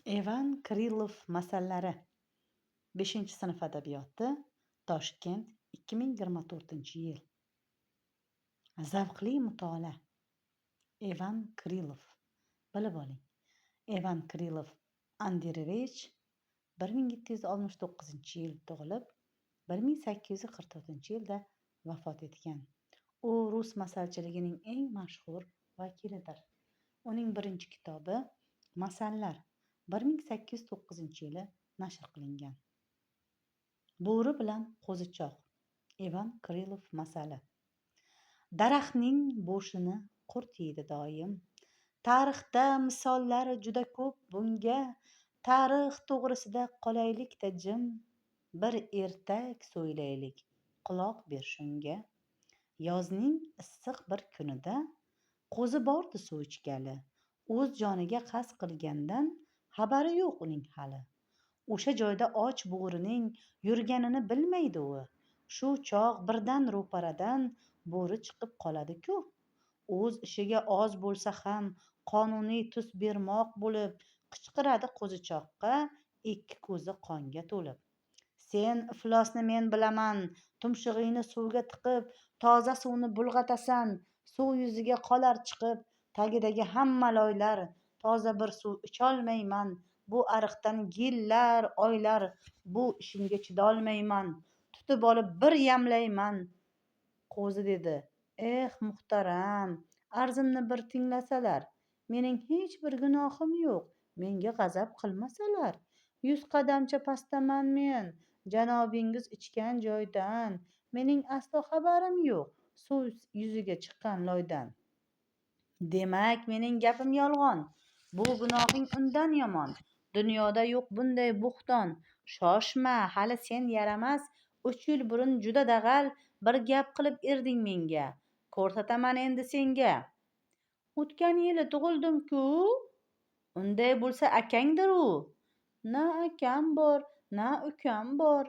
Evan Kirilov masallalari. 5-sinf adabiyoti. Toshkent, 2024-yil. Zavqli mutolaa. Evan Kirilov. Bilib oling. Evan Kirilov Andreyevich 1769-yil tug'ilib, 1844-yilda vafot etgan. U rus masalchiligining eng mashhur vakilidir. Uning birinchi kitobi Masallar 1809-yili nashr qilingan. Bo'ri bilan qo'zichoq. Evan Kirilov masali. Daraxtning bo'shini qurt yeydi doim. Tarixda misollar juda ko'p bunga. Tarix to'g'risida qolaylik-da jim. Bir ertak so'ylaylik, quloq ber shunga. Yozning issiq bir kunida qo'zi bordi suv ichgali. O'z joniga qasd qilgandan xabari yo'q uning hali. O'sha joyda och bo'rining yurganini bilmaydi u. Shu chog' birdan ro'paradan bo'ri chiqib qoladi-ku. O'z ishiga oz bo'lsa ham qonuniy tus bermoq bo'lib qichqiradi qo'zichoqqa, ikki ko'zi qonga to'lib. Sen iflosni men bilaman, tumshug'ingni suvga tiqib, toza suvni bulg'atasan, suv yuziga qolar chiqib, tagidagi hamma loylar, toza bir suv icholmayman, bu ariqdan yillar, oylar, bu ishingga chidolmayman, tutib olib bir yamlayman. Qo'zi dedi: muhtaram, arzimni bir tinglasalar, mening hech bir gunohim yo'q, menga g'azab qilmasalar. 100 qadamcha pastdaman men, janobingiz ichgan joydan, mening aslo xabarim yo'q suv yuziga chiqqan loydan. Demak, mening gapim yolg'on, bu gunohing undan yomon. Dunyoda yo'q bunday bo'xton. Shoshma, hali sen yaramas, 3 yil burun juda dag'al bir gap qilib erding menga. Ko'rsataman endi senga. O'tgan yili tug'ildim-ku. Unday bo'lsa akangdir u. Na akam bor, na ukam bor.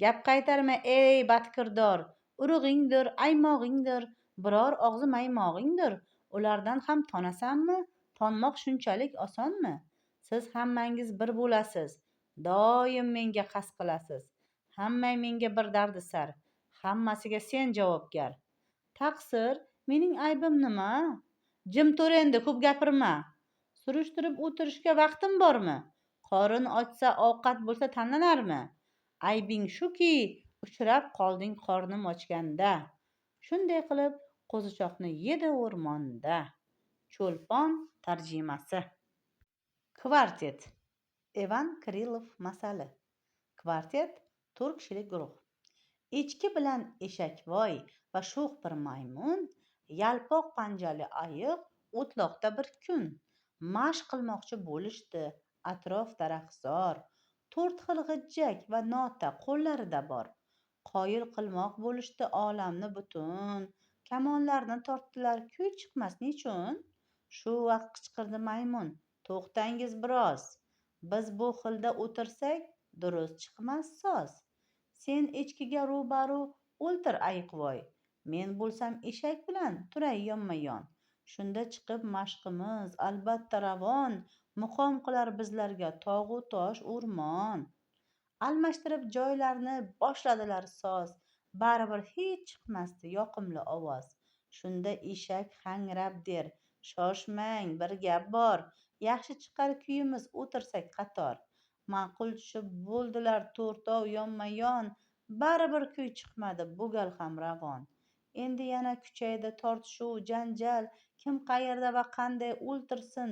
Gap qaytarma ey badkirdor. Urug'ingdir, aymog'ingdir, biror og'zi maymog'ingdir. Ulardan ham tonasanmi? Tonmoq shunchalik osonmi? Siz hammangiz bir bo'lasiz. Doim menga qasd qilasiz. Hammang menga bir dardisar. Hammasiga sen javobgar. Taqsir, mening aybim nima? Jim tur endi, ko'p gapirma. Surishtirib o'tirishga vaqtim bormi? Qorin ochsa, ovqat bo'lsa tanlanarmi? Aybing shuki, uchrab qolding qornim ochganda. Shunday qilib qo'zichoqni yedi o'rmonda. Cho'lpon tarjimasi. Kvartet. Evan Kirilov masali. Kvartet to'rt kishilik guruh. Echki bilan eshakvoy va sho'x bir maymun, yalpoq panjali ayiq o'tloqda bir kun mashq qilmoqchi bo'lishdi. Atrof daraxtzor, 4 xil g'ijjak va nota qo'llarida bor. Qoyil qilmoq bo'lishdi olamni butun. Kamonlarni tortdilar, kuy chiqmas nechun? Shu vaqt qichqirdi maymun: to'xtangiz biroz. Biz bu xilda o'tirsak durust chiqmas soz. Sen echkiga ro'baru o'ltir ayiqvoy. Men bo'lsam eshak bilan turay yonma-yon. Shunda chiqib mashqimiz albatta ravon, muqom qilar bizlarga tog'u tosh o'rmon. Almashtirib joylarni boshladilar soz, baribir hech chiqmasdi yoqimli ovoz. Shunda eshak hangrab der: shoshmang, bir gap bor, yaxshi chiqar kuyimiz o'tirsak qator. Ma'qul tushib bo'ldilar to'rtov yonma-yon, baribir kuy chiqmadi bu gal ham ravon. Endi yana kuchaydi tortishuv janjal, kim qayerda va qanday o'ltirsin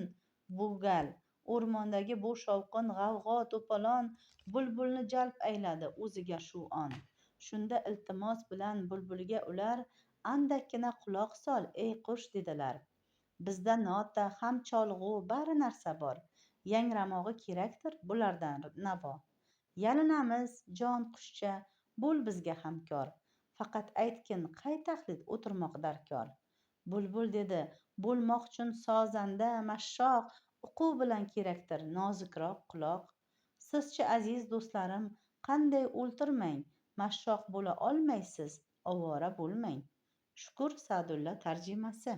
bu gal. O'rmondagi bu shovqin g'avg'o to'polon bulbulni jalb ayladi o'ziga shu on. Shunda iltimos bilan bulbulga ular: andakkina quloq sol ey qush, dedilar. Bizda nota ham cholg'u bari narsa bor. Yangramog'i kerakdir bulardan navo. Yalinamiz jon qushcha, bo'l bizga hamkor. Faqat aytgin qay taxlit o'tirmoq darkor. Bulbul dedi: bo'lmoqchun sozanda mashshoq, uquv bilan kerakdir nozikroq quloq. Sizchi aziz do'stlarim, qanday o'ltirmang, mashshoq bo'la olmaysiz, ovora bo'lmang. Shukur Sa'dulla tarjimasi.